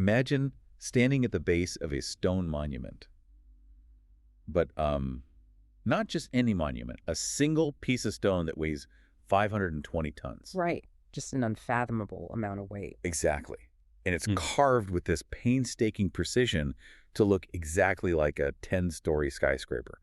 Imagine standing at the base of a stone monument. But not just any monument, a single piece of stone that weighs 520 tons. Right. Just an unfathomable amount of weight. Exactly. And it's carved with this painstaking precision to look exactly like a 10-story skyscraper.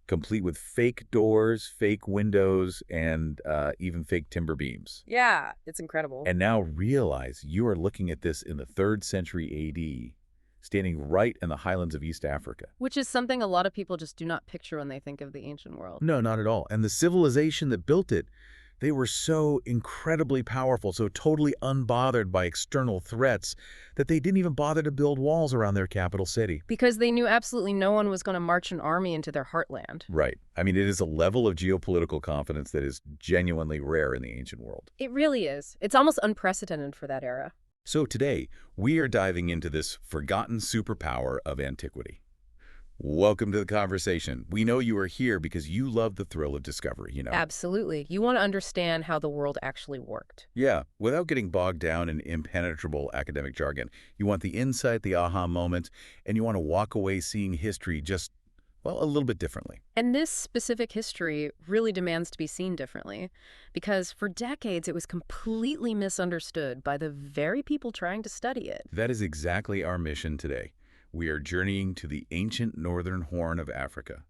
Complete with fake doors, fake windows, and even fake timber beams. Yeah, it's incredible. And now realize you are looking at this in the 3rd century A.D., standing right in the highlands of East Africa. Which is something a lot of people just do not picture when they think of the ancient world. No, not at all. And the civilization that built it, they were so incredibly powerful, so totally unbothered by external threats that they didn't even bother to build walls around their capital city. Because they knew absolutely no one was going to march an army into their heartland. Right. I mean, it is a level of geopolitical confidence that is genuinely rare in the ancient world. It really is. It's almost unprecedented for that era. So today, we are diving into this forgotten superpower of antiquity. Welcome to the conversation. We know you are here because you love the thrill of discovery, you know. Absolutely. You want to understand how the world actually worked. Yeah, without getting bogged down in impenetrable academic jargon. You want the insight, the aha moment, and you want to walk away seeing history just, well, a little bit differently. And this specific history really demands to be seen differently because for decades it was completely misunderstood by the very people trying to study it. That is exactly our mission today. We are journeying to the ancient northern horn of Africa,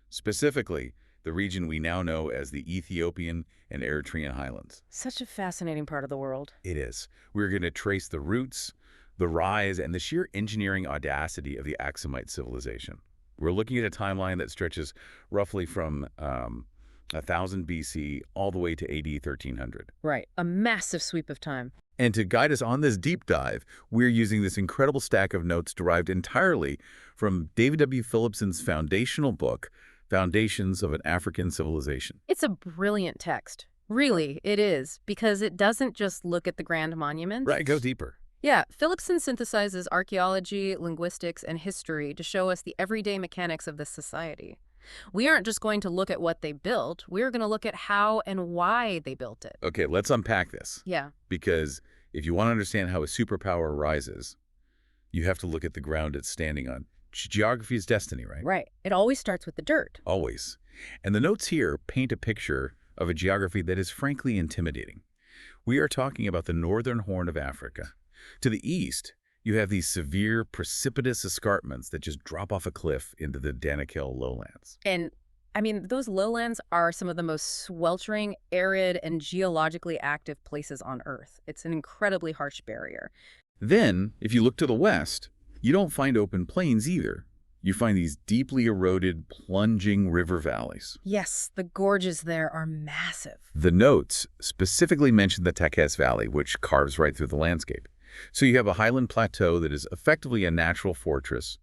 specifically the region we now know as the Ethiopian and Eritrean highlands. Such a fascinating part of the world. It is. We're going to trace the roots, the rise, and the sheer engineering audacity of the Aksumite civilization. We're looking at a timeline that stretches roughly from 1000 BC all the way to AD 1300. Right. A massive sweep of time. And to guide us on this deep dive, we're using this incredible stack of notes derived entirely from David W. Phillipson's foundational book, Foundations of an African Civilization. It's a brilliant text. Really, it is, because it doesn't just look at the grand monuments. Right, go deeper. Yeah, Phillipson synthesizes archaeology, linguistics, and history to show us the everyday mechanics of this society. We aren't just going to look at what they built, we're going to look at how and why they built it. Okay, let's unpack this. Yeah. Because if you want to understand how a superpower rises, you have to look at the ground it's standing on. Geography is destiny, right? Right. It always starts with the dirt. Always. And the notes here paint a picture of a geography that is frankly intimidating. We are talking about the northern horn of Africa. To the east, you have these severe, precipitous escarpments that just drop off a cliff into the Danakil lowlands. And, I mean, those lowlands are some of the most sweltering, arid, and geologically active places on Earth. It's an incredibly harsh barrier. Then, if you look to the west, you don't find open plains either. You find these deeply eroded, plunging river valleys. Yes, the gorges there are massive. The notes specifically mention the Tekes Valley, which carves right through the landscape. So you have a highland plateau that is effectively a natural fortress,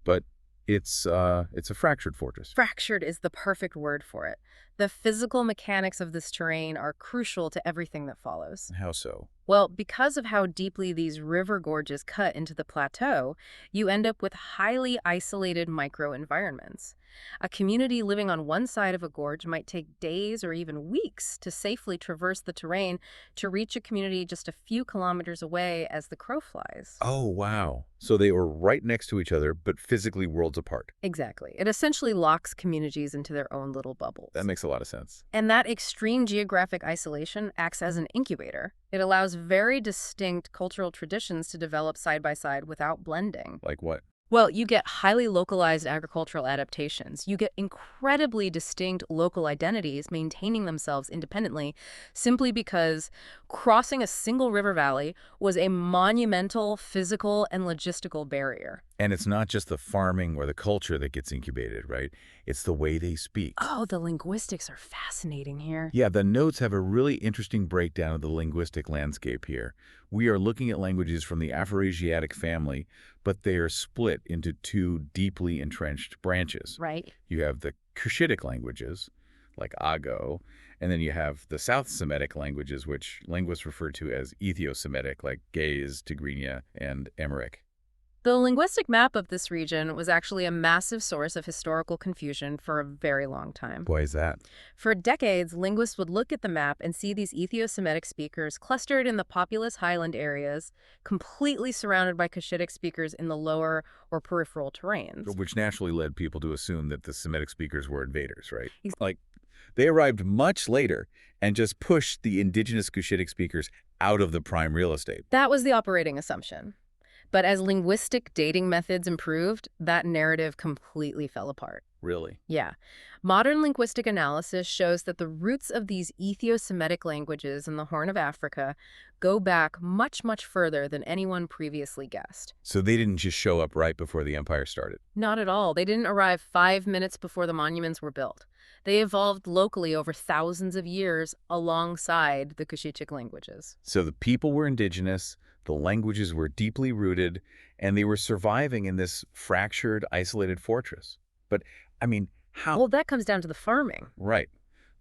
but it's a fractured fortress. Fractured is the perfect word for it. The physical mechanics of this terrain are crucial to everything that follows. How so? Well, because of how deeply these river gorges cut into the plateau, you end up with highly isolated microenvironments. A community living on one side of a gorge might take days or even weeks to safely traverse the terrain to reach a community just a few kilometers away as the crow flies. Oh, wow. So they were right next to each other, but physically worlds apart. Exactly. It essentially locks communities into their own little bubbles. That makes a lot of sense. And that extreme geographic isolation acts as an incubator. It allows very distinct cultural traditions to develop side by side without blending. Like what? Well, you get highly localized agricultural adaptations. You get incredibly distinct local identities maintaining themselves independently simply because crossing a single river valley was a monumental physical and logistical barrier. And it's not just the farming or the culture that gets incubated, right? It's the way they speak. Oh, the linguistics are fascinating here. Yeah, the notes have a really interesting breakdown of the linguistic landscape here. We are looking at languages from the Afroasiatic family, but they are split into two deeply entrenched branches. Right. You have the Cushitic languages, like Ago, and then you have the South Semitic languages, which linguists refer to as Ethio-Semitic, like Ge'ez, Tigrinya, and Amharic. The linguistic map of this region was actually a massive source of historical confusion for a very long time. Why is that? For decades, linguists would look at the map and see these Ethio-Semitic speakers clustered in the populous highland areas, completely surrounded by Cushitic speakers in the lower or peripheral terrains. Which naturally led people to assume that the Semitic speakers were invaders, right? Ex- Like, they arrived much later and just pushed the indigenous Cushitic speakers out of the prime real estate. That was the operating assumption. But as linguistic dating methods improved, that narrative completely fell apart. Really? Yeah. Modern linguistic analysis shows that the roots of these Ethio-Semitic languages in the Horn of Africa go back much, much further than anyone previously guessed. So they didn't just show up right before the empire started. Not at all. They didn't arrive 5 minutes before the monuments were built. They evolved locally over thousands of years alongside the Cushitic languages. So the people were indigenous, the languages were deeply rooted, and they were surviving in this fractured, isolated fortress. But, I mean, how? Well, that comes down to the farming. Right.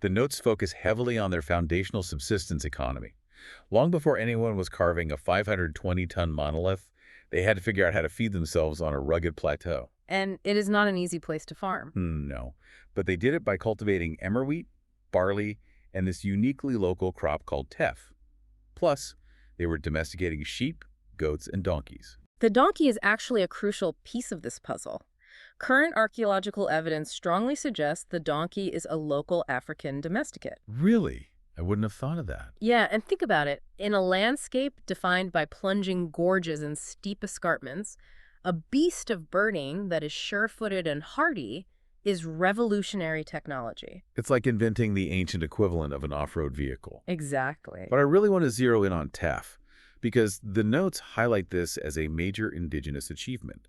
The notes focus heavily on their foundational subsistence economy. Long before anyone was carving a 520-ton monolith, they had to figure out how to feed themselves on a rugged plateau. And it is not an easy place to farm. No, but they did it by cultivating emmer wheat, barley, and this uniquely local crop called teff. Plus, they were domesticating sheep, goats, and donkeys. The donkey is actually a crucial piece of this puzzle. Current archaeological evidence strongly suggests the donkey is a local African domesticate. Really? I wouldn't have thought of that. Yeah, and think about it. In a landscape defined by plunging gorges and steep escarpments, a beast of burden that is sure-footed and hardy is revolutionary technology. It's like inventing the ancient equivalent of an off-road vehicle. Exactly. But I really want to zero in on teff, because the notes highlight this as a major indigenous achievement.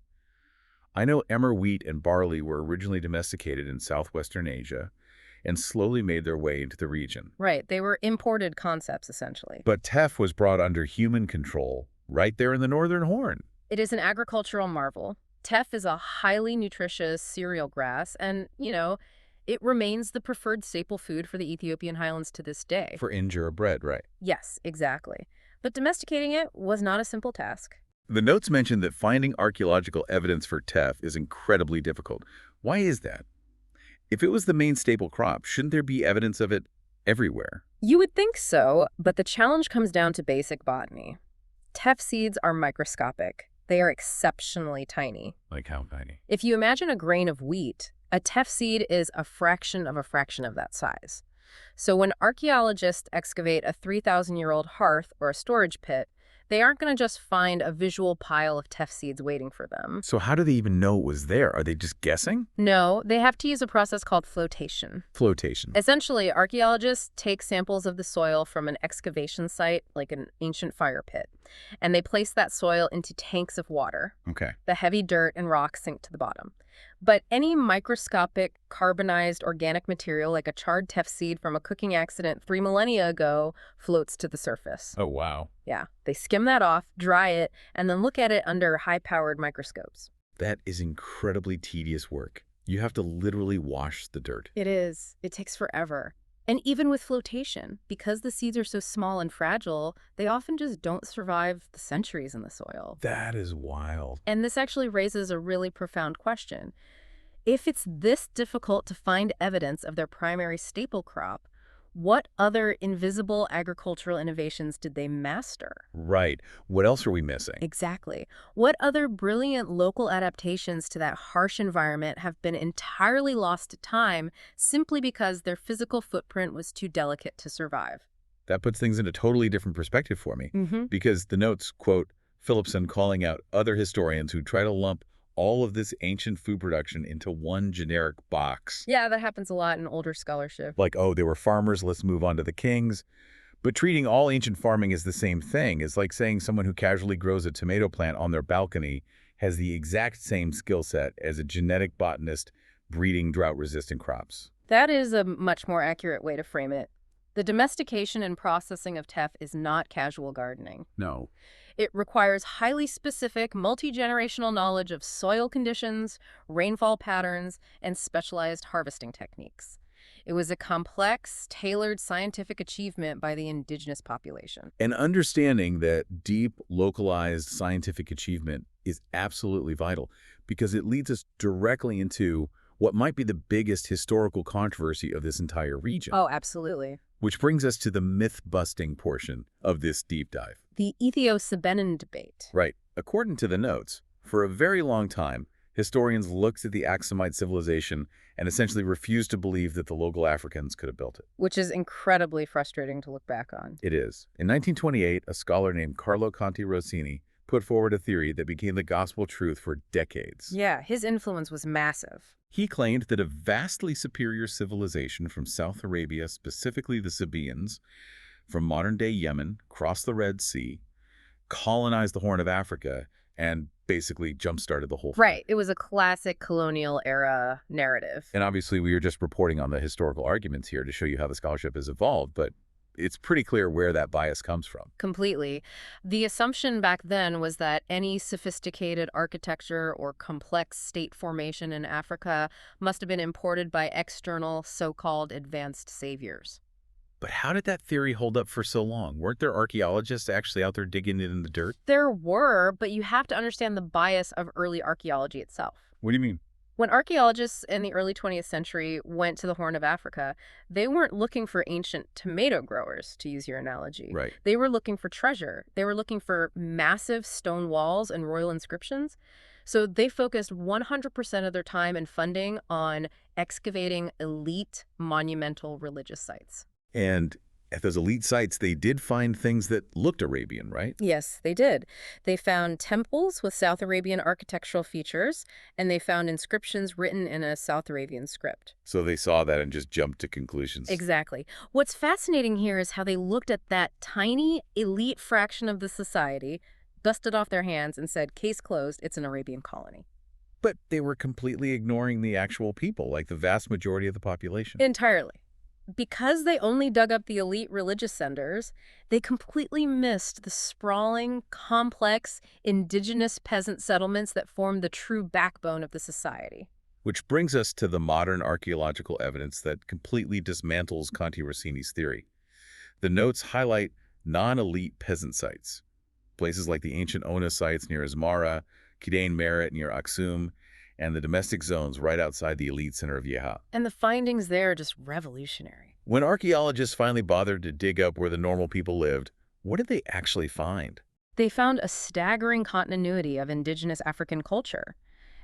I know emmer wheat and barley were originally domesticated in southwestern Asia and slowly made their way into the region. Right, they were imported concepts, essentially. But teff was brought under human control right there in the Northern Horn. It is an agricultural marvel. Teff is a highly nutritious cereal grass, and, it remains the preferred staple food for the Ethiopian highlands to this day. For injera bread, right. Yes, exactly. But domesticating it was not a simple task. The notes mention that finding archaeological evidence for teff is incredibly difficult. Why is that? If it was the main staple crop, shouldn't there be evidence of it everywhere? You would think so, but the challenge comes down to basic botany. Teff seeds are microscopic. They are exceptionally tiny. Like how tiny? If you imagine a grain of wheat, a teff seed is a fraction of that size. So when archaeologists excavate a 3,000-year-old hearth or a storage pit, they aren't going to just find a visual pile of teff seeds waiting for them. So how do they even know it was there? Are they just guessing? No, they have to use a process called flotation. Flotation. Essentially, archaeologists take samples of the soil from an excavation site, like an ancient fire pit, and they place that soil into tanks of water. Okay. The heavy dirt and rocks sink to the bottom. But any microscopic carbonized organic material, like a charred teff seed from a cooking accident 3 millennia ago, floats to the surface. Oh, wow. Yeah, they skim that off, dry it, and then look at it under high-powered microscopes. That is incredibly tedious work. You have to literally wash the dirt. It is. It takes forever. And even with flotation, because the seeds are so small and fragile, they often just don't survive the centuries in the soil. That is wild. And this actually raises a really profound question. If it's this difficult to find evidence of their primary staple crop, what other invisible agricultural innovations did they master? Right. What else are we missing? Exactly. What other brilliant local adaptations to that harsh environment have been entirely lost to time simply because their physical footprint was too delicate to survive? That puts things in a totally different perspective for me. Mm-hmm. Because the notes quote Philipson calling out other historians who try to lump all of this ancient food production into one generic box. Yeah, that happens a lot in older scholarship. Like, oh, they were farmers, let's move on to the kings. But treating all ancient farming as the same thing is like saying someone who casually grows a tomato plant on their balcony has the exact same skill set as a genetic botanist breeding drought-resistant crops. That is a much more accurate way to frame it. The domestication and processing of teff is not casual gardening. No. It requires highly specific, multi-generational knowledge of soil conditions, rainfall patterns, and specialized harvesting techniques. It was a complex, tailored scientific achievement by the indigenous population. And understanding that deep, localized scientific achievement is absolutely vital because it leads us directly into what might be the biggest historical controversy of this entire region. Oh, absolutely. Which brings us to the myth-busting portion of this deep dive. The Ethio-Semitic debate. Right. According to the notes, for a very long time, historians looked at the Aksumite civilization and essentially refused to believe that the local Africans could have built it. Which is incredibly frustrating to look back on. It is. In 1928, a scholar named Carlo Conti Rossini put forward a theory that became the gospel truth for decades. Yeah, his influence was massive. He claimed that a vastly superior civilization from South Arabia, specifically the Sabaeans, from modern-day Yemen, crossed the Red Sea, colonized the Horn of Africa, and basically jump-started the whole thing. Right. It was a classic colonial era narrative. And obviously, we are just reporting on the historical arguments here to show you how the scholarship has evolved, but it's pretty clear where that bias comes from. Completely. The assumption back then was that any sophisticated architecture or complex state formation in Africa must have been imported by external, so-called advanced saviors. But how did that theory hold up for so long? Weren't there archaeologists actually out there digging it in the dirt? There were, but you have to understand the bias of early archaeology itself. What do you mean? When archaeologists in the early 20th century went to the Horn of Africa, they weren't looking for ancient tomato growers, to use your analogy. Right. They were looking for treasure. They were looking for massive stone walls and royal inscriptions. So they focused 100% of their time and funding on excavating elite monumental religious sites. And at those elite sites, they did find things that looked Arabian, right? Yes, they did. They found temples with South Arabian architectural features, and they found inscriptions written in a South Arabian script. So they saw that and just jumped to conclusions. Exactly. What's fascinating here is how they looked at that tiny, elite fraction of the society, dusted off their hands, and said, case closed, it's an Arabian colony. But they were completely ignoring the actual people, like the vast majority of the population. Entirely. Because they only dug up the elite religious centers, they completely missed the sprawling, complex, indigenous peasant settlements that formed the true backbone of the society. Which brings us to the modern archaeological evidence that completely dismantles Conti Rossini's theory. The notes highlight non-elite peasant sites, places like the Ancient Ona sites near Asmara, Kidain Meret near Aksum, and the domestic zones right outside the elite center of Yeha. And the findings there are just revolutionary. When archaeologists finally bothered to dig up where the normal people lived, what did they actually find? They found a staggering continuity of indigenous African culture.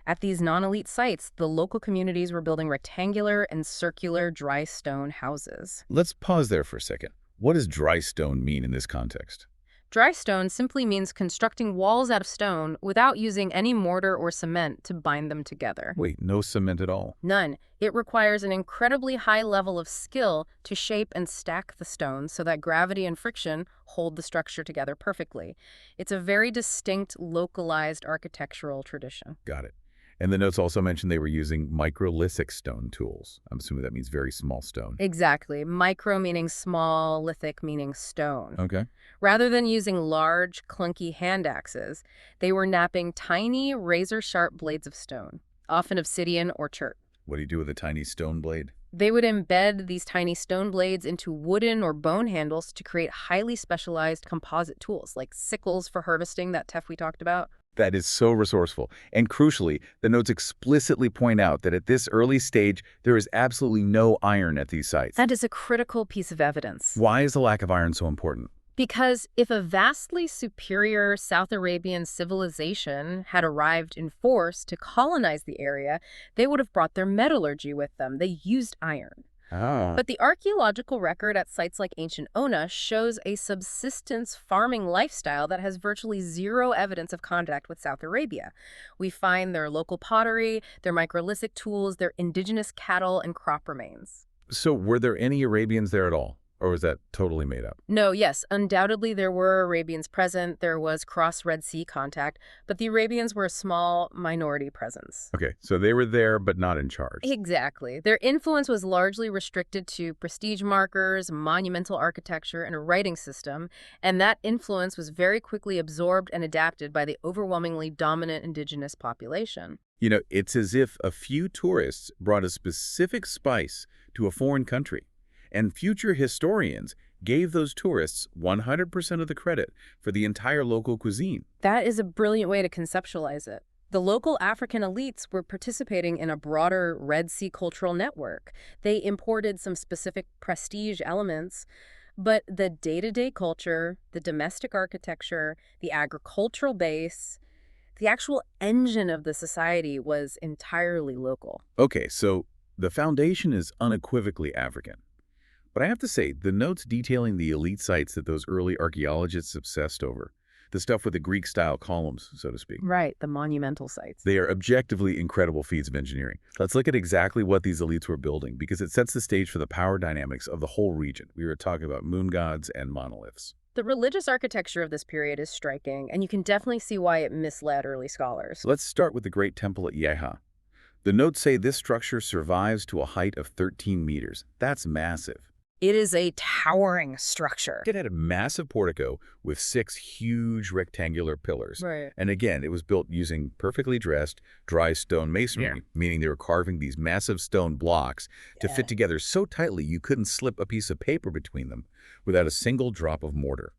At these non-elite sites, the local communities were building rectangular and circular dry stone houses. Let's pause there for a second. What does dry stone mean in this context? Dry stone simply means constructing walls out of stone without using any mortar or cement to bind them together. Wait, no cement at all? None. It requires an incredibly high level of skill to shape and stack the stones so that gravity and friction hold the structure together perfectly. It's a very distinct, localized architectural tradition. Got it. And the notes also mentioned they were using microlithic stone tools. I'm assuming that means very small stone. Exactly. Micro meaning small, lithic meaning stone. Okay. Rather than using large, clunky hand axes, they were napping tiny, razor-sharp blades of stone, often obsidian or chert. What do you do with a tiny stone blade? They would embed these tiny stone blades into wooden or bone handles to create highly specialized composite tools, like sickles for harvesting, that teff we talked about. That is so resourceful. And crucially, the notes explicitly point out that at this early stage, there is absolutely no iron at these sites. That is a critical piece of evidence. Why is the lack of iron so important? Because if a vastly superior South Arabian civilization had arrived in force to colonize the area, they would have brought their metallurgy with them. They used iron. But the archaeological record at sites like Ancient Ona shows a subsistence farming lifestyle that has virtually zero evidence of contact with South Arabia. We find their local pottery, their microlithic tools, their indigenous cattle and crop remains. So were there any Arabians there at all? Or was that totally made up? No, yes, undoubtedly there were Arabians present. There was cross-Red Sea contact, but the Arabians were a small minority presence. Okay, so they were there but not in charge. Exactly. Their influence was largely restricted to prestige markers, monumental architecture, and a writing system, and that influence was very quickly absorbed and adapted by the overwhelmingly dominant indigenous population. You know, it's as if a few tourists brought a specific spice to a foreign country. And future historians gave those tourists 100% of the credit for the entire local cuisine. That is a brilliant way to conceptualize it. The local African elites were participating in a broader Red Sea cultural network. They imported some specific prestige elements, but the day-to-day culture, the domestic architecture, the agricultural base, the actual engine of the society was entirely local. Okay, so the foundation is unequivocally African. But I have to say, the notes detailing the elite sites that those early archaeologists obsessed over, the stuff with the Greek-style columns, so to speak. Right, the monumental sites. They are objectively incredible feats of engineering. Let's look at exactly what these elites were building, because it sets the stage for the power dynamics of the whole region. We were talking about moon gods and monoliths. The religious architecture of this period is striking, and you can definitely see why it misled early scholars. Let's start with the Great Temple at Yeha. The notes say this structure survives to a height of 13 meters. That's massive. It is a towering structure. It had a massive portico with 6 huge rectangular pillars. Right. And again, it was built using perfectly dressed, dry stone masonry, meaning they were carving these massive stone blocks to fit together so tightly you couldn't slip a piece of paper between them without a single drop of mortar.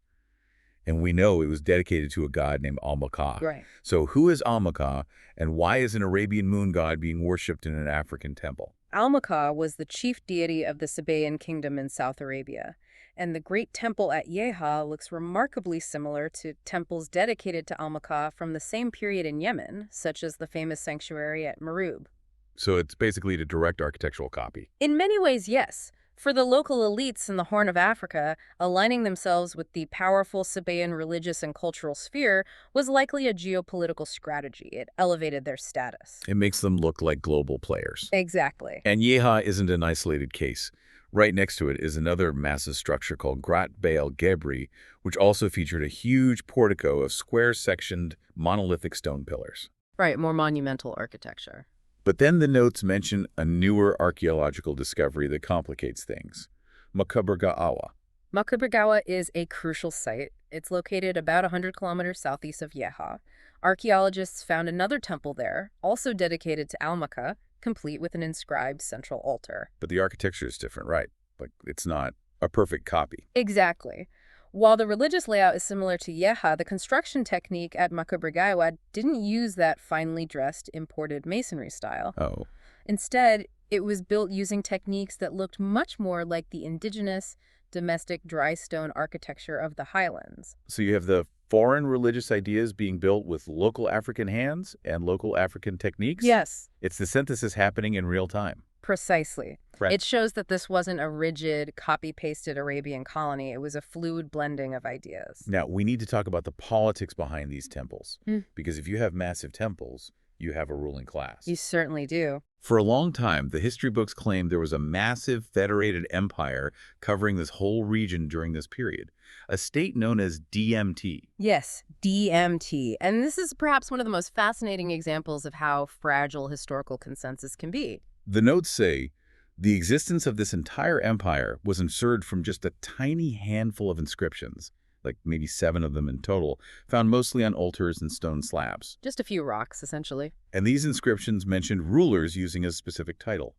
And we know it was dedicated to a god named Almaqah. Right. So who is Almaqah, and why is an Arabian moon god being worshipped in an African temple? Almaqah was the chief deity of the Sabaean kingdom in South Arabia, and the Great Temple at Yeha looks remarkably similar to temples dedicated to Almaqah from the same period in Yemen, such as the famous sanctuary at Marub. So it's basically a direct architectural copy. In many ways, yes. For the local elites in the Horn of Africa, aligning themselves with the powerful Sabaean religious and cultural sphere was likely a geopolitical strategy. It elevated their status. It makes them look like global players. Exactly. And Yeha isn't an isolated case. Right next to it is another massive structure called Grat Baal Gebri, which also featured a huge portico of square-sectioned monolithic stone pillars. Right, more monumental architecture. But then the notes mention a newer archaeological discovery that complicates things. Makabergawa. Makabergawa is a crucial site. It's located about 100 kilometers southeast of Yeha. Archaeologists found another temple there, also dedicated to Almaqah, complete with an inscribed central altar. But the architecture is different, right? Like, it's not a perfect copy. Exactly. While the religious layout is similar to Yeha, the construction technique at Makabergawa didn't use that finely dressed imported masonry style. Oh. Instead, it was built using techniques that looked much more like the indigenous, domestic dry stone architecture of the highlands. So you have the foreign religious ideas being built with local African hands and local African techniques? Yes. It's the synthesis happening in real time. Precisely. Right. It shows that this wasn't a rigid, copy-pasted Arabian colony. It was a fluid blending of ideas. Now, we need to talk about the politics behind these temples. Because if you have massive temples, you have a ruling class. You certainly do. For a long time, the history books claimed there was a massive federated empire covering this whole region during this period, a state known as Dmt. Yes, Dmt. And this is perhaps one of the most fascinating examples of how fragile historical consensus can be. The notes say the existence of this entire empire was inferred from just a tiny handful of inscriptions, like maybe 7 of them in total, found mostly on altars and stone slabs. Just a few rocks, essentially. And these inscriptions mentioned rulers using a specific title,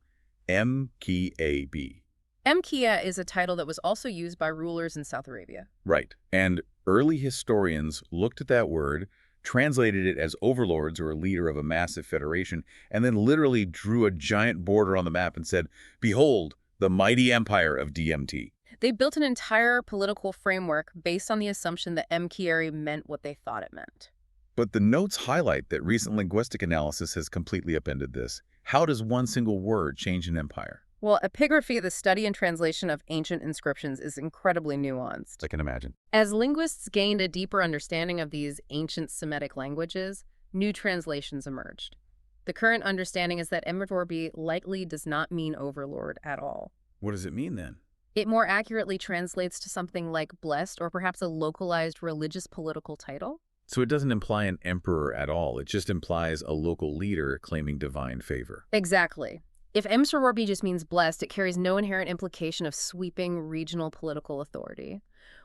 Mkab. Mkia is a title that was also used by rulers in South Arabia. Right. And early historians looked at that word, translated it as overlords or a leader of a massive federation, and then literally drew a giant border on the map and said, "Behold, the mighty empire of Dmt." They built an entire political framework based on the assumption that Mkiari meant what they thought it meant. But the notes highlight that recent linguistic analysis has completely upended this. How does one single word change an empire? Well, epigraphy, the study and translation of ancient inscriptions, is incredibly nuanced. I can imagine. As linguists gained a deeper understanding of these ancient Semitic languages, new translations emerged. The current understanding is that Emretorbi likely does not mean overlord at all. What does it mean then? It more accurately translates to something like blessed or perhaps a localized religious political title. So it doesn't imply an emperor at all. It just implies a local leader claiming divine favor. Exactly. If Emretorbi just means blessed, it carries no inherent implication of sweeping regional political authority.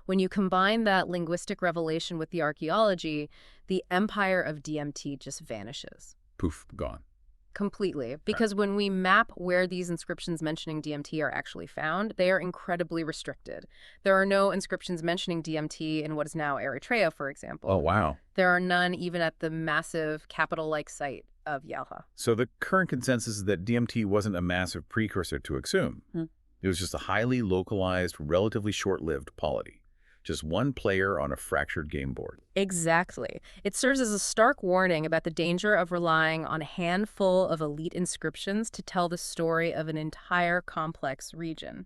When you combine that linguistic revelation with the archaeology, the empire of Dmt just vanishes. Poof, gone. Completely. Because when we map where these inscriptions mentioning DMT are actually found, they are incredibly restricted. There are no inscriptions mentioning DMT in what is now Eritrea, for example. Oh, wow. There are none even at the massive capital-like site of Yalha. So the current consensus is that DMT wasn't a massive precursor to Aksum. It was just a highly localized, relatively short-lived polity. Just one player on a fractured game board. Exactly. It serves as a stark warning about the danger of relying on a handful of elite inscriptions to tell the story of an entire complex region.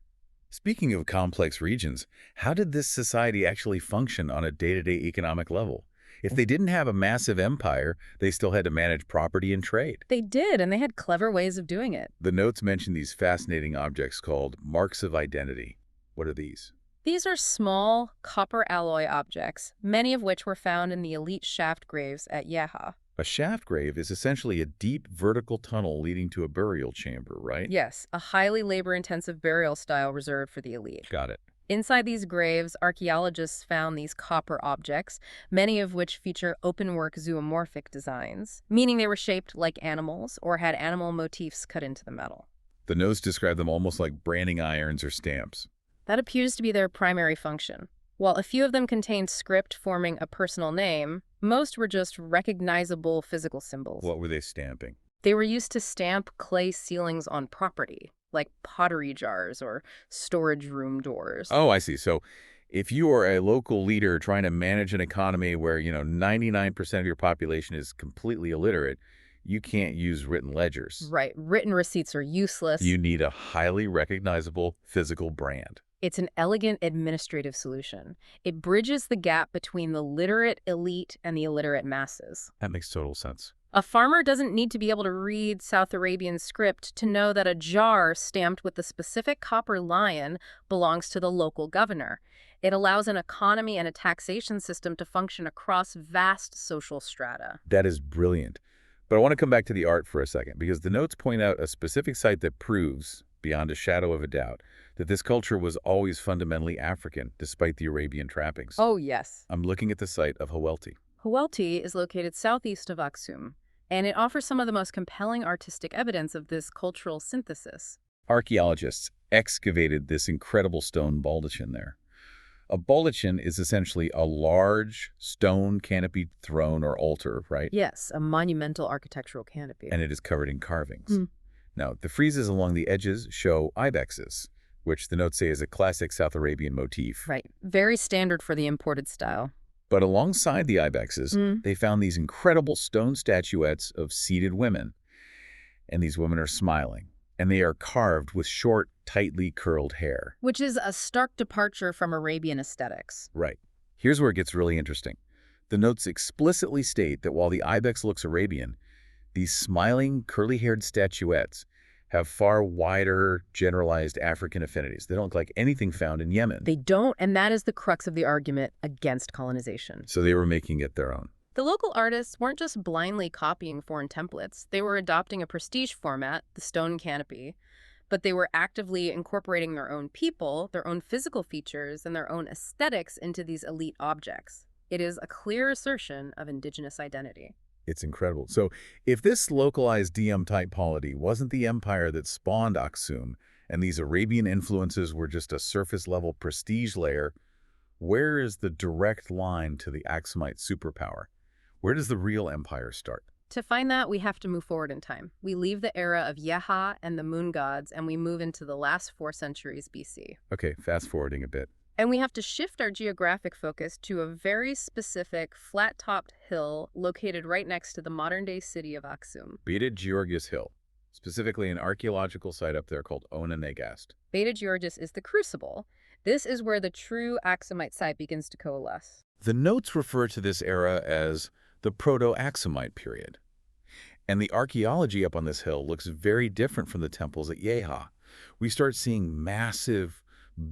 Speaking of complex regions, how did this society actually function on a day-to-day economic level? If they didn't have a massive empire, they still had to manage property and trade. They did, and they had clever ways of doing it. The notes mention these fascinating objects called marks of identity. What are these? These are small copper alloy objects, many of which were found in the elite shaft graves at Yeha. A shaft grave is essentially a deep vertical tunnel leading to a burial chamber, right? Yes, a highly labor-intensive burial style reserved for the elite. Got it. Inside these graves, archaeologists found these copper objects, many of which feature open-work zoomorphic designs, meaning they were shaped like animals or had animal motifs cut into the metal. The notes describe them almost like branding irons or stamps. That appears to be their primary function. While a few of them contained script forming a personal name, most were just recognizable physical symbols. What were they stamping? They were used to stamp clay ceilings on property, like pottery jars or storage room doors. Oh, I see. So if you are a local leader trying to manage an economy where, 99% of your population is completely illiterate, you can't use written ledgers. Right. Written receipts are useless. You need a highly recognizable physical brand. It's an elegant administrative solution. It bridges the gap between the literate elite and the illiterate masses. That makes total sense. A farmer doesn't need to be able to read South Arabian script to know that a jar stamped with the specific copper lion belongs to the local governor. It allows an economy and a taxation system to function across vast social strata. That is brilliant. But I want to come back to the art for a second, because the notes point out a specific site that proves, beyond a shadow of a doubt, that this culture was always fundamentally African, despite the Arabian trappings. Oh, yes. I'm looking at the site of Hawelti. Hawelti is located southeast of Aksum, and it offers some of the most compelling artistic evidence of this cultural synthesis. Archaeologists excavated this incredible stone baldachin there. A baldachin is essentially a large stone canopied throne or altar, right? Yes, a monumental architectural canopy. And it is covered in carvings. Now, the friezes along the edges show ibexes, which the notes say is a classic South Arabian motif. Right. Very standard for the imported style. But alongside the ibexes, they found these incredible stone statuettes of seated women. And these women are smiling. And they are carved with short, tightly curled hair. Which is a stark departure from Arabian aesthetics. Right. Here's where it gets really interesting. The notes explicitly state that while the ibex looks Arabian, these smiling, curly-haired statuettes have far wider, generalized African affinities. They don't look like anything found in Yemen. They don't, and that is the crux of the argument against colonization. So they were making it their own. The local artists weren't just blindly copying foreign templates. They were adopting a prestige format, the stone canopy, but they were actively incorporating their own people, their own physical features, and their own aesthetics into these elite objects. It is a clear assertion of indigenous identity. It's incredible. So if this localized Dʒm-type polity wasn't the empire that spawned Aksum, and these Arabian influences were just a surface-level prestige layer, where is the direct line to the Aksumite superpower? Where does the real empire start? To find that, we have to move forward in time. We leave the era of Yeha and the moon gods, and we move into the last 4 centuries BC. Okay, fast-forwarding a bit. And we have to shift our geographic focus to a very specific, flat-topped hill located right next to the modern-day city of Aksum. Beta Giyorgis Hill, specifically an archaeological site up there called Ona. Beta Giyorgis is the crucible. This is where the true Aksumite site begins to coalesce. The notes refer to this era as the Proto-Aksumite period. And the archaeology up on this hill looks very different from the temples at Yeha. We start seeing massive,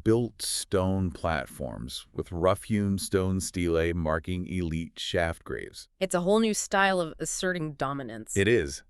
built stone platforms with rough-hewn stone stelae marking elite shaft graves. It's a whole new style of asserting dominance. It is.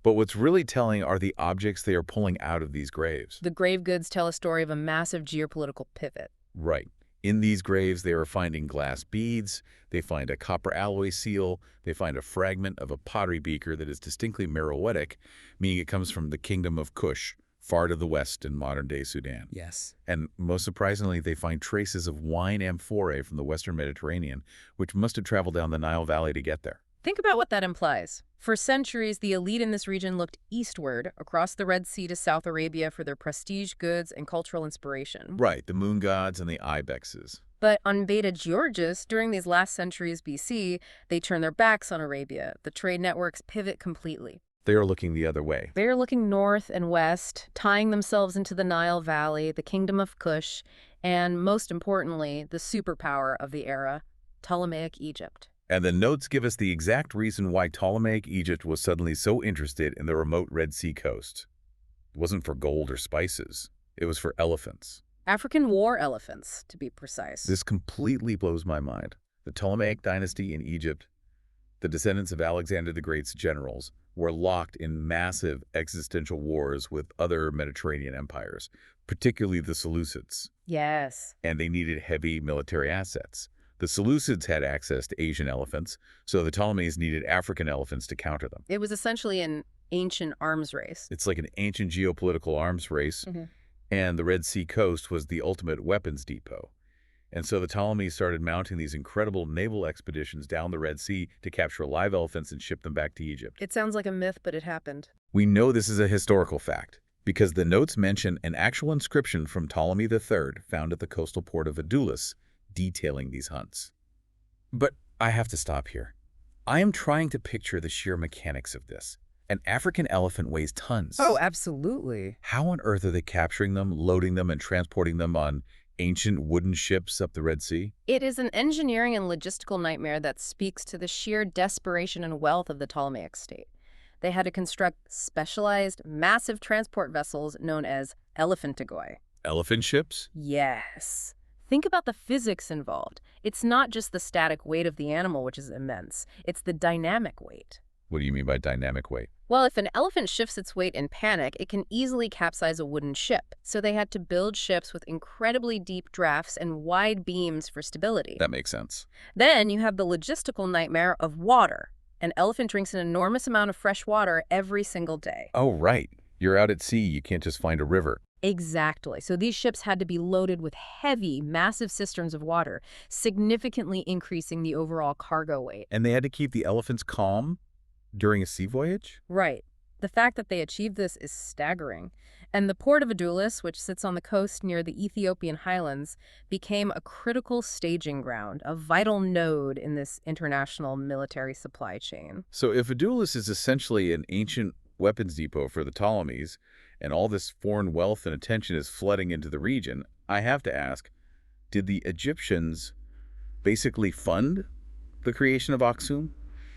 But what's really telling are the objects they are pulling out of these graves. The grave goods tell a story of a massive geopolitical pivot. Right. In these graves, they are finding glass beads, they find a copper alloy seal, they find a fragment of a pottery beaker that is distinctly Meroitic, meaning it comes from the kingdom of Kush, far to the west in modern-day Sudan. Yes. And most surprisingly, they find traces of wine amphorae from the western Mediterranean, which must have traveled down the Nile Valley to get there. Think about what that implies. For centuries, the elite in this region looked eastward, across the Red Sea to South Arabia for their prestige goods and cultural inspiration. Right, the moon gods and the ibexes. But on Beta Giyorgis, during these last centuries BC, they turn their backs on Arabia. The trade networks pivot completely. They are looking the other way. They are looking north and west, tying themselves into the Nile Valley, the kingdom of Kush, and most importantly, the superpower of the era, Ptolemaic Egypt. And the notes give us the exact reason why Ptolemaic Egypt was suddenly so interested in the remote Red Sea coast. It wasn't for gold or spices. It was for elephants. African war elephants, to be precise. This completely blows my mind. The Ptolemaic dynasty in Egypt, the descendants of Alexander the Great's generals, were locked in massive existential wars with other Mediterranean empires, particularly the Seleucids. Yes. And they needed heavy military assets. The Seleucids had access to Asian elephants, so the Ptolemies needed African elephants to counter them. It was essentially an ancient arms race. It's like an ancient geopolitical arms race, and the Red Sea coast was the ultimate weapons depot. And so the Ptolemies started mounting these incredible naval expeditions down the Red Sea to capture live elephants and ship them back to Egypt. It sounds like a myth, but it happened. We know this is a historical fact because the notes mention an actual inscription from Ptolemy III found at the coastal port of Adulis detailing these hunts. But I have to stop here. I am trying to picture the sheer mechanics of this. An African elephant weighs tons. Oh, absolutely. How on earth are they capturing them, loading them, and transporting them on ancient wooden ships up the Red Sea? It is an engineering and logistical nightmare that speaks to the sheer desperation and wealth of the Ptolemaic state. They had to construct specialized, massive transport vessels known as elephantagoi. Elephant ships? Yes. Think about the physics involved. It's not just the static weight of the animal, which is immense. It's the dynamic weight. What do you mean by dynamic weight? Well, if an elephant shifts its weight in panic, it can easily capsize a wooden ship. So they had to build ships with incredibly deep drafts and wide beams for stability. That makes sense. Then you have the logistical nightmare of water. An elephant drinks an enormous amount of fresh water every single day. Oh, right. You're out at sea. You can't just find a river. Exactly. So these ships had to be loaded with heavy, massive cisterns of water, significantly increasing the overall cargo weight. And they had to keep the elephants calm during a sea voyage? Right. The fact that they achieved this is staggering. And the port of Adulis, which sits on the coast near the Ethiopian highlands, became a critical staging ground, a vital node in this international military supply chain. So if Adulis is essentially an ancient weapons depot for the Ptolemies, and all this foreign wealth and attention is flooding into the region, I have to ask, did the Egyptians basically fund the creation of Aksum?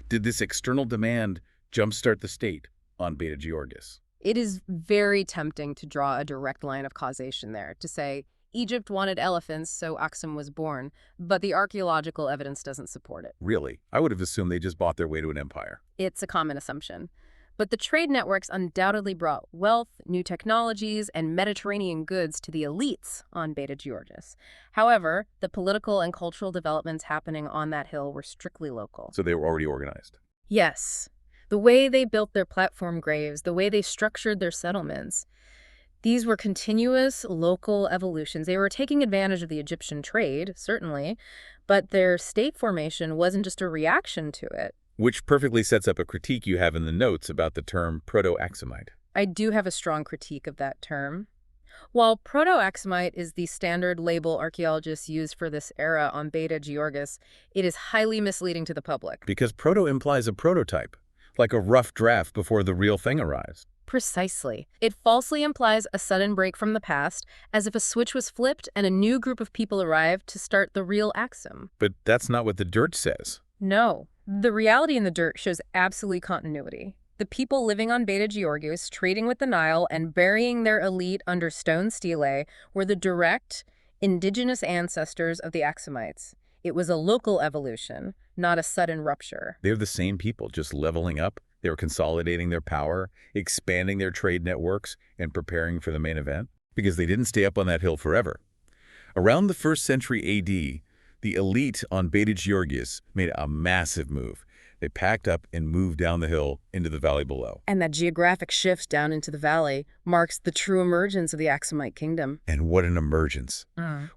Did this external demand jumpstart the state on Beta Giyorgis? It is very tempting to draw a direct line of causation there, to say Egypt wanted elephants, so Aksum was born, but the archaeological evidence doesn't support it. Really? I would have assumed they just bought their way to an empire. It's a common assumption. But the trade networks undoubtedly brought wealth, new technologies, and Mediterranean goods to the elites on Beta Giyorgis. However, the political and cultural developments happening on that hill were strictly local. So they were already organized. Yes. The way they built their platform graves, the way they structured their settlements, these were continuous local evolutions. They were taking advantage of the Egyptian trade, certainly, but their state formation wasn't just a reaction to it. Which perfectly sets up a critique you have in the notes about the term Proto-Aksumite. I do have a strong critique of that term. While Proto-Aksumite is the standard label archaeologists use for this era on Beta Giyorgis, it is highly misleading to the public. Because proto implies a prototype, like a rough draft before the real thing arrives. Precisely. It falsely implies a sudden break from the past, as if a switch was flipped and a new group of people arrived to start the real Aksum. But that's not what the dirt says. No. The reality in the dirt shows absolute continuity. The people living on Beta Giyorgis, trading with the Nile, and burying their elite under stone stelae were the direct, indigenous ancestors of the Aksumites. It was a local evolution, not a sudden rupture. They're the same people, just leveling up. They were consolidating their power, expanding their trade networks, and preparing for the main event. Because they didn't stay up on that hill forever. Around the 1st century AD, the elite on Beta Giyorgis made a massive move. They packed up and moved down the hill into the valley below. And that geographic shift down into the valley marks the true emergence of the Aksumite kingdom. And what an emergence.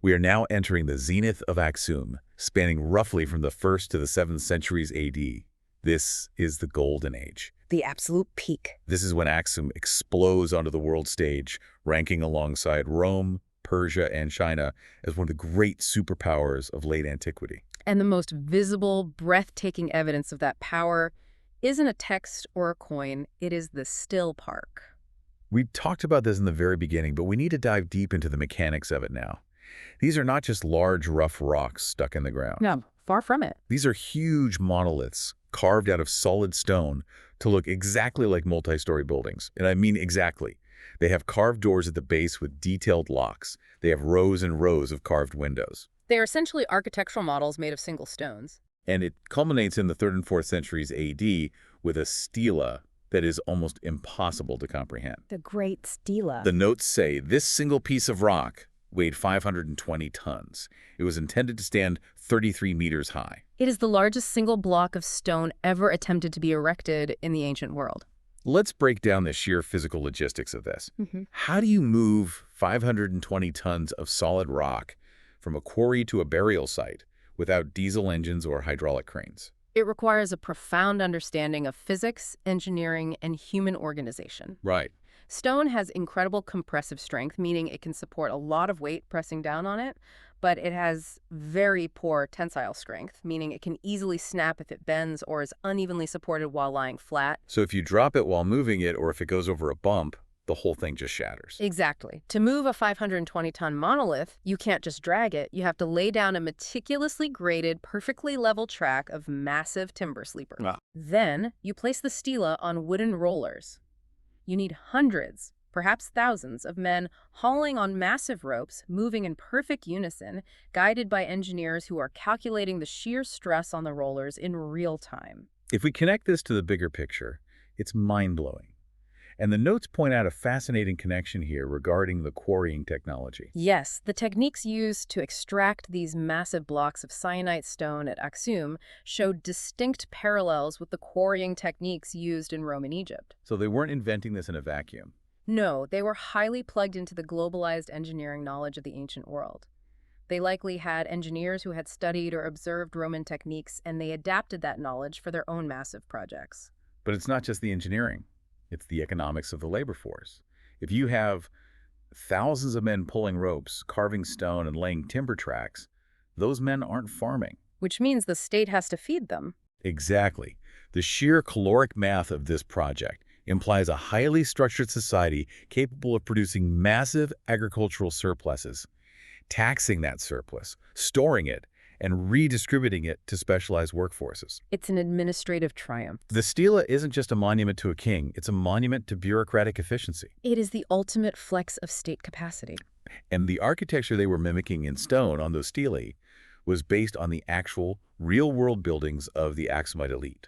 We are now entering the zenith of Aksum, spanning roughly from the 1st to the 7th centuries AD. This is the golden age. The absolute peak. This is when Aksum explodes onto the world stage, ranking alongside Rome, Persia, and China as one of the great superpowers of late antiquity. And the most visible, breathtaking evidence of that power isn't a text or a coin, it is the still park. We talked about this in the very beginning, but we need to dive deep into the mechanics of it now. These are not just large, rough rocks stuck in the ground. No, far from it. These are huge monoliths carved out of solid stone to look exactly like multi-story buildings. And I mean exactly. They have carved doors at the base with detailed locks. They have rows and rows of carved windows. They are essentially architectural models made of single stones. And it culminates in the 3rd and 4th centuries AD with a stela that is almost impossible to comprehend. The Great Stela. The notes say this single piece of rock weighed 520 tons. It was intended to stand 33 meters high. It is the largest single block of stone ever attempted to be erected in the ancient world. Let's break down the sheer physical logistics of this. How do you move 520 tons of solid rock from a quarry to a burial site without diesel engines or hydraulic cranes? It requires a profound understanding of physics, engineering, and human organization. Right. Stone has incredible compressive strength, meaning it can support a lot of weight pressing down on it, but it has very poor tensile strength, meaning it can easily snap if it bends or is unevenly supported while lying flat. So if you drop it while moving it, or if it goes over a bump, the whole thing just shatters. Exactly. To move a 520-ton monolith, you can't just drag it. You have to lay down a meticulously graded, perfectly level track of massive timber sleeper. Then, you place the stela on wooden rollers. You need hundreds, perhaps thousands, of men hauling on massive ropes, moving in perfect unison, guided by engineers who are calculating the sheer stress on the rollers in real time. If we connect this to the bigger picture, it's mind-blowing. And the notes point out a fascinating connection here regarding the quarrying technology. Yes, the techniques used to extract these massive blocks of syenite stone at Aksum showed distinct parallels with the quarrying techniques used in Rome and Egypt. So they weren't inventing this in a vacuum. No, they were highly plugged into the globalized engineering knowledge of the ancient world. They likely had engineers who had studied or observed Roman techniques, and they adapted that knowledge for their own massive projects. But it's not just the engineering. It's the economics of the labor force. If you have thousands of men pulling ropes, carving stone, and laying timber tracks, those men aren't farming. Which means the state has to feed them. Exactly. The sheer caloric math of this project implies a highly structured society capable of producing massive agricultural surpluses, taxing that surplus, storing it, and redistributing it to specialized workforces. It's an administrative triumph. The stela isn't just a monument to a king, it's a monument to bureaucratic efficiency. It is the ultimate flex of state capacity. And the architecture they were mimicking in stone on those stelae was based on the actual, real-world buildings of the Aksumite elite.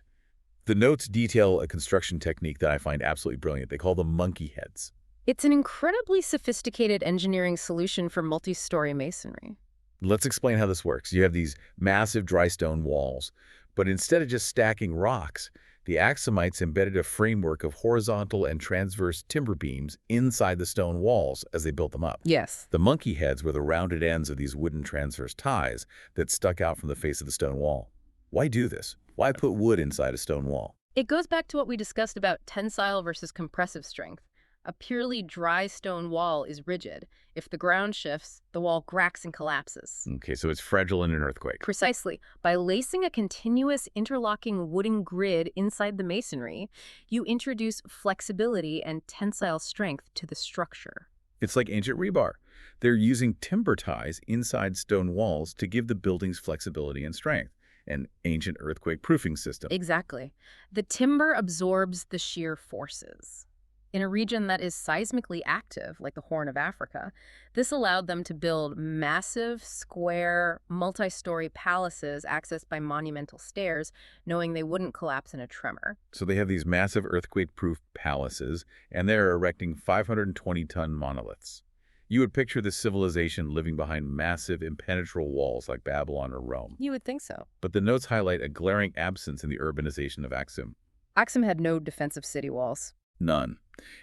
The notes detail a construction technique that I find absolutely brilliant. They call them monkey heads. It's an incredibly sophisticated engineering solution for multi-story masonry. Let's explain how this works. You have these massive dry stone walls, but instead of just stacking rocks, the Aksumites embedded a framework of horizontal and transverse timber beams inside the stone walls as they built them up. Yes. The monkey heads were the rounded ends of these wooden transverse ties that stuck out from the face of the stone wall. Why do this? Why put wood inside a stone wall? It goes back to what we discussed about tensile versus compressive strength. A purely dry stone wall is rigid. If the ground shifts, the wall cracks and collapses. Okay, so it's fragile in an earthquake. Precisely. By lacing a continuous interlocking wooden grid inside the masonry, you introduce flexibility and tensile strength to the structure. It's like ancient rebar. They're using timber ties inside stone walls to give the buildings flexibility and strength. An ancient earthquake-proofing system. Exactly. The timber absorbs the shear forces. In a region that is seismically active, like the Horn of Africa, this allowed them to build massive, square, multi-story palaces accessed by monumental stairs, knowing they wouldn't collapse in a tremor. So they have these massive earthquake-proof palaces, and they're erecting 520-ton monoliths. You would picture this civilization living behind massive, impenetrable walls like Babylon or Rome. You would think so. But the notes highlight a glaring absence in the urbanization of Aksum. Aksum had no defensive city walls. None.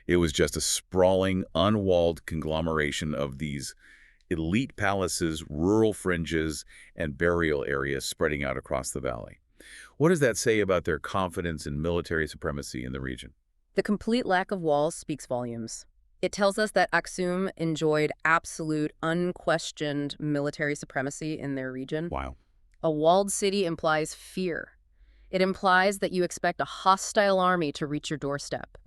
It was just a sprawling, unwalled conglomeration of these elite palaces, rural fringes, and burial areas spreading out across the valley. What does that say about their confidence in military supremacy in the region? The complete lack of walls speaks volumes. It tells us that Aksum enjoyed absolute, unquestioned military supremacy in their region. Wow. A walled city implies fear. It implies that you expect a hostile army to reach your doorstep.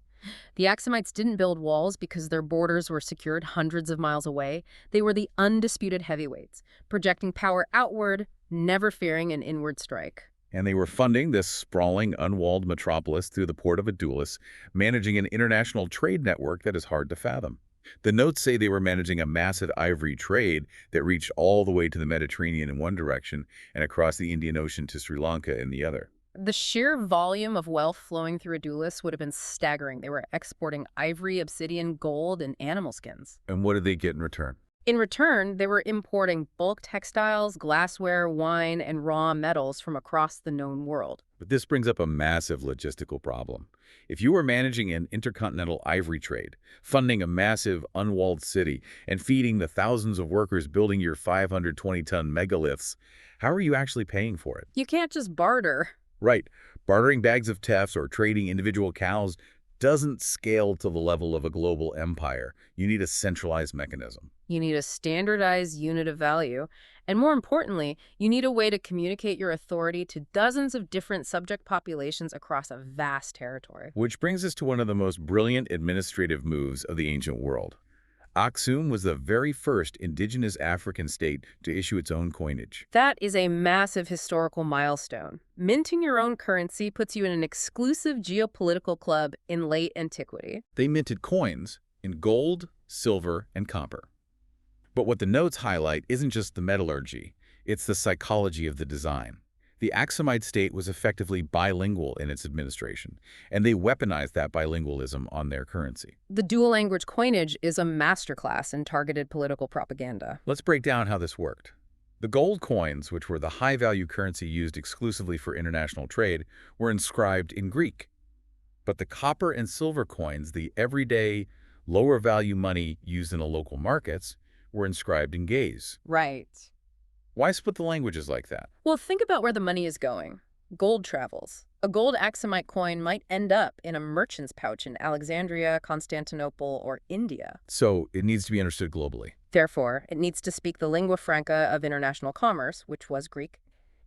The Aksumites didn't build walls because their borders were secured hundreds of miles away. They were the undisputed heavyweights, projecting power outward, never fearing an inward strike. And they were funding this sprawling, unwalled metropolis through the port of Adulis, managing an international trade network that is hard to fathom. The notes say they were managing a massive ivory trade that reached all the way to the Mediterranean in one direction and across the Indian Ocean to Sri Lanka in the other. The sheer volume of wealth flowing through Adulis would have been staggering. They were exporting ivory, obsidian, gold, and animal skins. And what did they get in return? In return, they were importing bulk textiles, glassware, wine, and raw metals from across the known world. But this brings up a massive logistical problem. If you were managing an intercontinental ivory trade, funding a massive unwalled city, and feeding the thousands of workers building your 520-ton megaliths, how are you actually paying for it? You can't just barter. Right. Bartering bags of teffs or trading individual cows doesn't scale to the level of a global empire. You need a centralized mechanism. You need a standardized unit of value. And more importantly, you need a way to communicate your authority to dozens of different subject populations across a vast territory. Which brings us to one of the most brilliant administrative moves of the ancient world. Aksum was the very first indigenous African state to issue its own coinage. That is a massive historical milestone. Minting your own currency puts you in an exclusive geopolitical club in late antiquity. They minted coins in gold, silver, and copper. But what the notes highlight isn't just the metallurgy, it's the psychology of the design. The Aksumite state was effectively bilingual in its administration, and they weaponized that bilingualism on their currency. The dual-language coinage is a masterclass in targeted political propaganda. Let's break down how this worked. The gold coins, which were the high-value currency used exclusively for international trade, were inscribed in Greek. But the copper and silver coins, the everyday, lower-value money used in the local markets, were inscribed in Ge'ez. Right. Why split the languages like that? Well, think about where the money is going. Gold travels. A gold Aksumite coin might end up in a merchant's pouch in Alexandria, Constantinople, or India. So it needs to be understood globally. Therefore, it needs to speak the lingua franca of international commerce, which was Greek.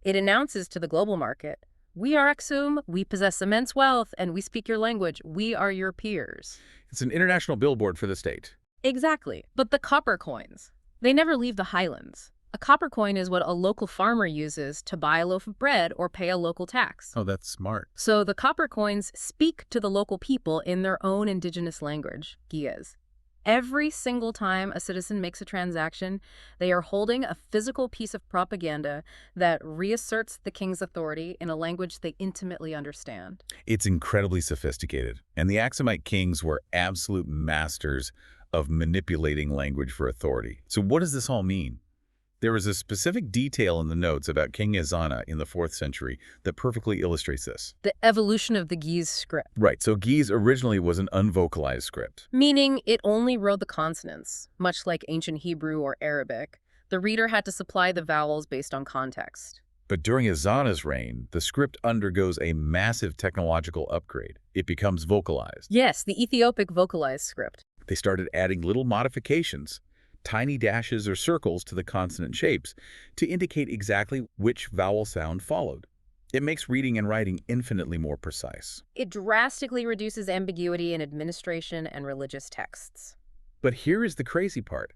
It announces to the global market, we are Aksum, we possess immense wealth, and we speak your language. We are your peers. It's an international billboard for the state. Exactly. But the copper coins, they never leave the highlands. A copper coin is what a local farmer uses to buy a loaf of bread or pay a local tax. Oh, that's smart. So the copper coins speak to the local people in their own indigenous language, Ge'ez. Every single time a citizen makes a transaction, they are holding a physical piece of propaganda that reasserts the king's authority in a language they intimately understand. It's incredibly sophisticated, and the Aksumite kings were absolute masters of manipulating language for authority. So what does this all mean? There is a specific detail in the notes about King Ezana in the 4th century that perfectly illustrates this. The evolution of the Ge'ez script. Right, so Ge'ez originally was an unvocalized script. Meaning it only wrote the consonants, much like ancient Hebrew or Arabic. The reader had to supply the vowels based on context. But during Ezana's reign, the script undergoes a massive technological upgrade. It becomes vocalized. Yes, the Ethiopic vocalized script. They started adding little modifications, tiny dashes or circles to the consonant shapes to indicate exactly which vowel sound followed. It makes reading and writing infinitely more precise. It drastically reduces ambiguity in administration and religious texts. But here is the crazy part.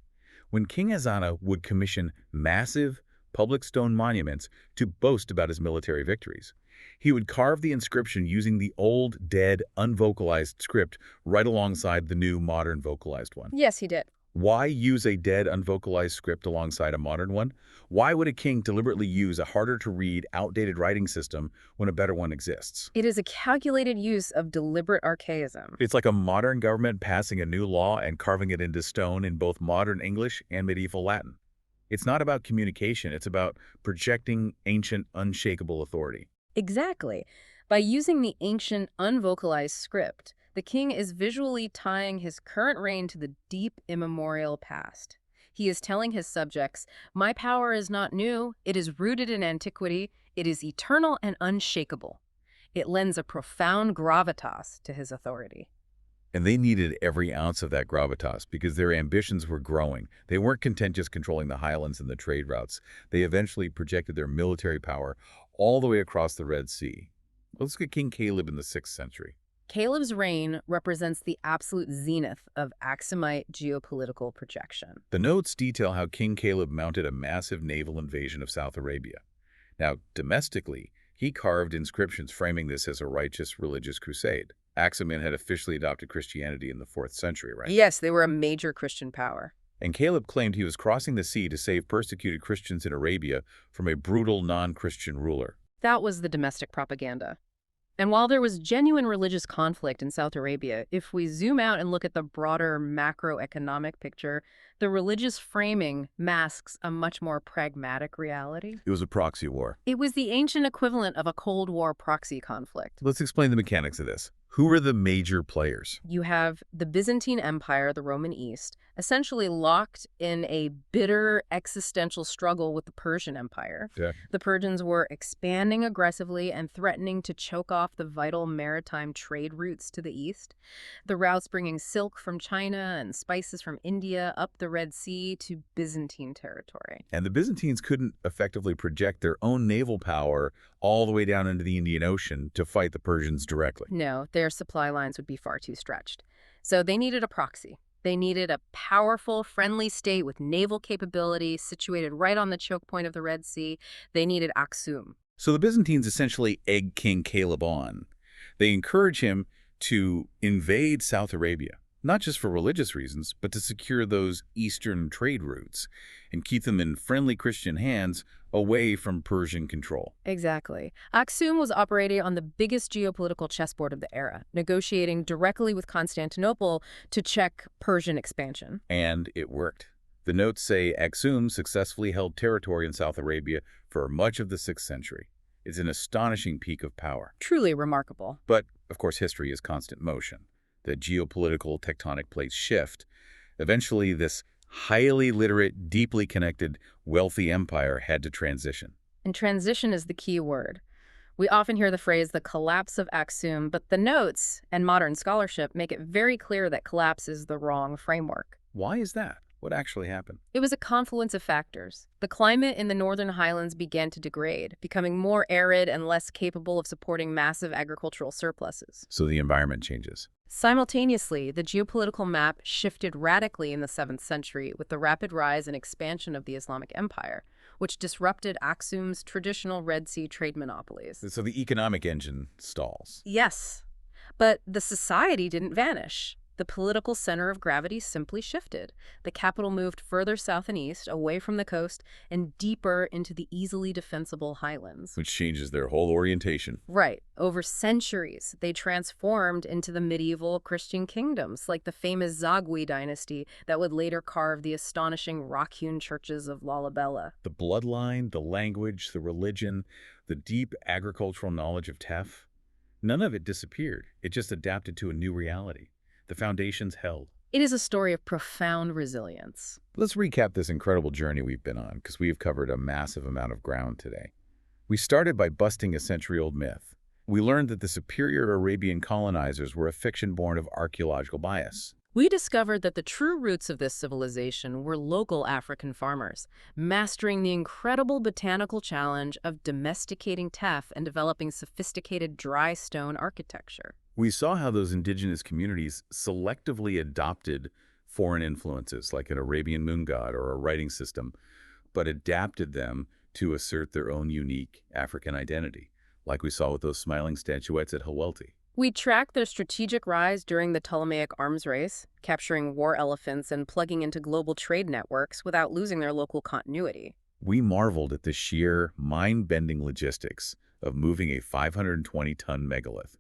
When King Ezana would commission massive public stone monuments to boast about his military victories, he would carve the inscription using the old, dead, unvocalized script right alongside the new, modern vocalized one. Yes, he did. Why use a dead, unvocalized script alongside a modern one? Why would a king deliberately use a harder-to-read, outdated writing system when a better one exists? It is a calculated use of deliberate archaism. It's like a modern government passing a new law and carving it into stone in both modern English and medieval Latin. It's not about communication, it's about projecting ancient, unshakable authority. Exactly. By using the ancient, unvocalized script, the king is visually tying his current reign to the deep, immemorial past. He is telling his subjects, my power is not new, it is rooted in antiquity, it is eternal and unshakable. It lends a profound gravitas to his authority. And they needed every ounce of that gravitas because their ambitions were growing. They weren't content just controlling the highlands and the trade routes. They eventually projected their military power all the way across the Red Sea. Let's look at King Caleb in the 6th century. Caleb's reign represents the absolute zenith of Aksumite geopolitical projection. The notes detail how King Caleb mounted a massive naval invasion of South Arabia. Now, domestically, he carved inscriptions framing this as a righteous religious crusade. Aksum had officially adopted Christianity in the 4th century, right? Yes, they were a major Christian power. And Caleb claimed he was crossing the sea to save persecuted Christians in Arabia from a brutal non-Christian ruler. That was the domestic propaganda. And while there was genuine religious conflict in South Arabia, if we zoom out and look at the broader macroeconomic picture, the religious framing masks a much more pragmatic reality. It was a proxy war. It was the ancient equivalent of a Cold War proxy conflict. Let's explain the mechanics of this. Who are the major players? You have the Byzantine Empire, the Roman East, essentially locked in a bitter existential struggle with the Persian Empire. Yeah. The Persians were expanding aggressively and threatening to choke off the vital maritime trade routes to the east. The routes bringing silk from China and spices from India up the Red Sea to Byzantine territory. And the Byzantines couldn't effectively project their own naval power all the way down into the Indian Ocean to fight the Persians directly. No, their supply lines would be far too stretched. So they needed a proxy. They needed a powerful, friendly state with naval capability situated right on the choke point of the Red Sea. They needed Aksum. So the Byzantines essentially egg King Caleb on. They encourage him to invade South Arabia, not just for religious reasons, but to secure those eastern trade routes and keep them in friendly Christian hands away from Persian control. Exactly. Aksum was operating on the biggest geopolitical chessboard of the era, negotiating directly with Constantinople to check Persian expansion. And it worked. The notes say Aksum successfully held territory in South Arabia for much of the 6th century. It's an astonishing peak of power. Truly remarkable. But, of course, history is constant motion. The geopolitical tectonic plates shift. Eventually, this highly literate, deeply connected, wealthy empire had to transition. And transition is the key word. We often hear the phrase the collapse of Aksum, but the notes and modern scholarship make it very clear that collapse is the wrong framework. Why is that? What actually happened? It was a confluence of factors. The climate in the northern highlands began to degrade, becoming more arid and less capable of supporting massive agricultural surpluses. So the environment changes. Simultaneously, the geopolitical map shifted radically in the 7th century with the rapid rise and expansion of the Islamic Empire, which disrupted Aksum's traditional Red Sea trade monopolies. So the economic engine stalls. Yes, but the society didn't vanish. The political center of gravity simply shifted. The capital moved further south and east, away from the coast, and deeper into the easily defensible highlands. Which changes their whole orientation. Right. Over centuries, they transformed into the medieval Christian kingdoms, like the famous Zagwe dynasty that would later carve the astonishing rock-hewn churches of Lalibela. The bloodline, the language, the religion, the deep agricultural knowledge of teff, none of it disappeared. It just adapted to a new reality. The foundations held. It is a story of profound resilience. Let's recap this incredible journey we've been on, because we've covered a massive amount of ground today. We started by busting a century-old myth. We learned that the superior Arabian colonizers were a fiction born of archaeological bias. We discovered that the true roots of this civilization were local African farmers, mastering the incredible botanical challenge of domesticating teff and developing sophisticated dry stone architecture. We saw how those indigenous communities selectively adopted foreign influences like an Arabian moon god or a writing system, but adapted them to assert their own unique African identity, like we saw with those smiling statuettes at Hawalti. We track their strategic rise during the Ptolemaic arms race, capturing war elephants and plugging into global trade networks without losing their local continuity. We marveled at the sheer, mind-bending logistics of moving a 520-ton megalith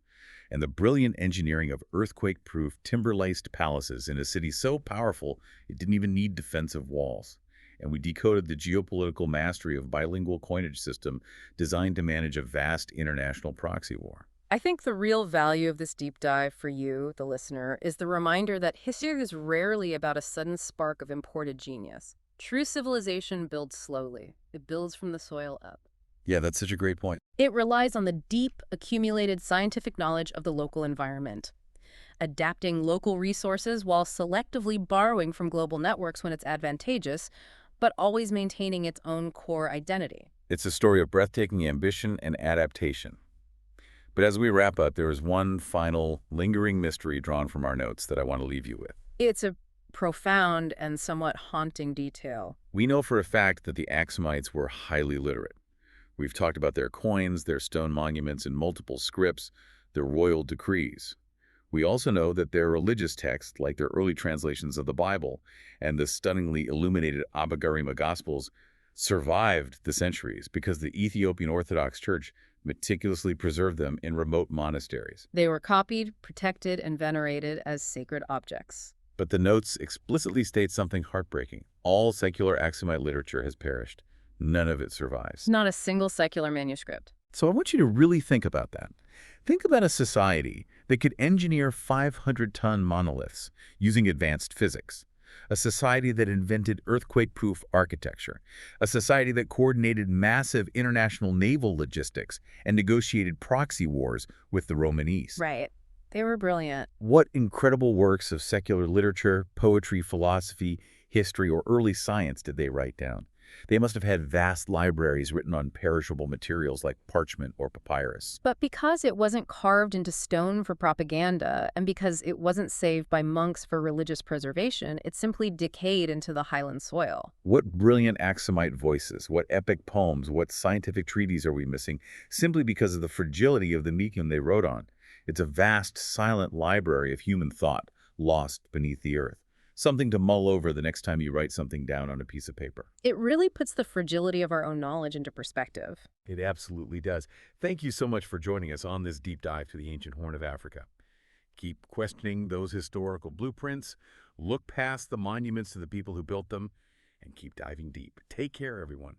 and the brilliant engineering of earthquake-proof, timber-laced palaces in a city so powerful it didn't even need defensive walls. And we decoded the geopolitical mastery of bilingual coinage system designed to manage a vast international proxy war. I think the real value of this deep dive for you, the listener, is the reminder that history is rarely about a sudden spark of imported genius. True civilization builds slowly. It builds from the soil up. Yeah, that's such a great point. It relies on the deep, accumulated scientific knowledge of the local environment, adapting local resources while selectively borrowing from global networks when it's advantageous, but always maintaining its own core identity. It's a story of breathtaking ambition and adaptation. But as we wrap up, there is one final lingering mystery drawn from our notes that I want to leave you with. It's a profound and somewhat haunting detail. We know for a fact that the Aksumites were highly literate. We've talked about their coins, their stone monuments in multiple scripts, their royal decrees. We also know that their religious texts, like their early translations of the Bible and the stunningly illuminated Abhagarima Gospels, survived the centuries because the Ethiopian Orthodox Church meticulously preserved them in remote monasteries. They were copied, protected, and venerated as sacred objects. But the notes explicitly state something heartbreaking. All secular Aksumite literature has perished. None of it survives. Not a single secular manuscript. So I want you to really think about that. Think about a society that could engineer 500-ton monoliths using advanced physics. A society that invented earthquake-proof architecture. A society that coordinated massive international naval logistics and negotiated proxy wars with the Roman East. Right. They were brilliant. What incredible works of secular literature, poetry, philosophy, history, or early science did they write down? They must have had vast libraries written on perishable materials like parchment or papyrus. But because it wasn't carved into stone for propaganda, and because it wasn't saved by monks for religious preservation, it simply decayed into the highland soil. What brilliant Aksumite voices, what epic poems, what scientific treatises are we missing simply because of the fragility of the medium they wrote on? It's a vast, silent library of human thought, lost beneath the earth. Something to mull over the next time you write something down on a piece of paper. It really puts the fragility of our own knowledge into perspective. It absolutely does. Thank you so much for joining us on this deep dive to the ancient Horn of Africa. Keep questioning those historical blueprints, look past the monuments to the people who built them, and keep diving deep. Take care, everyone.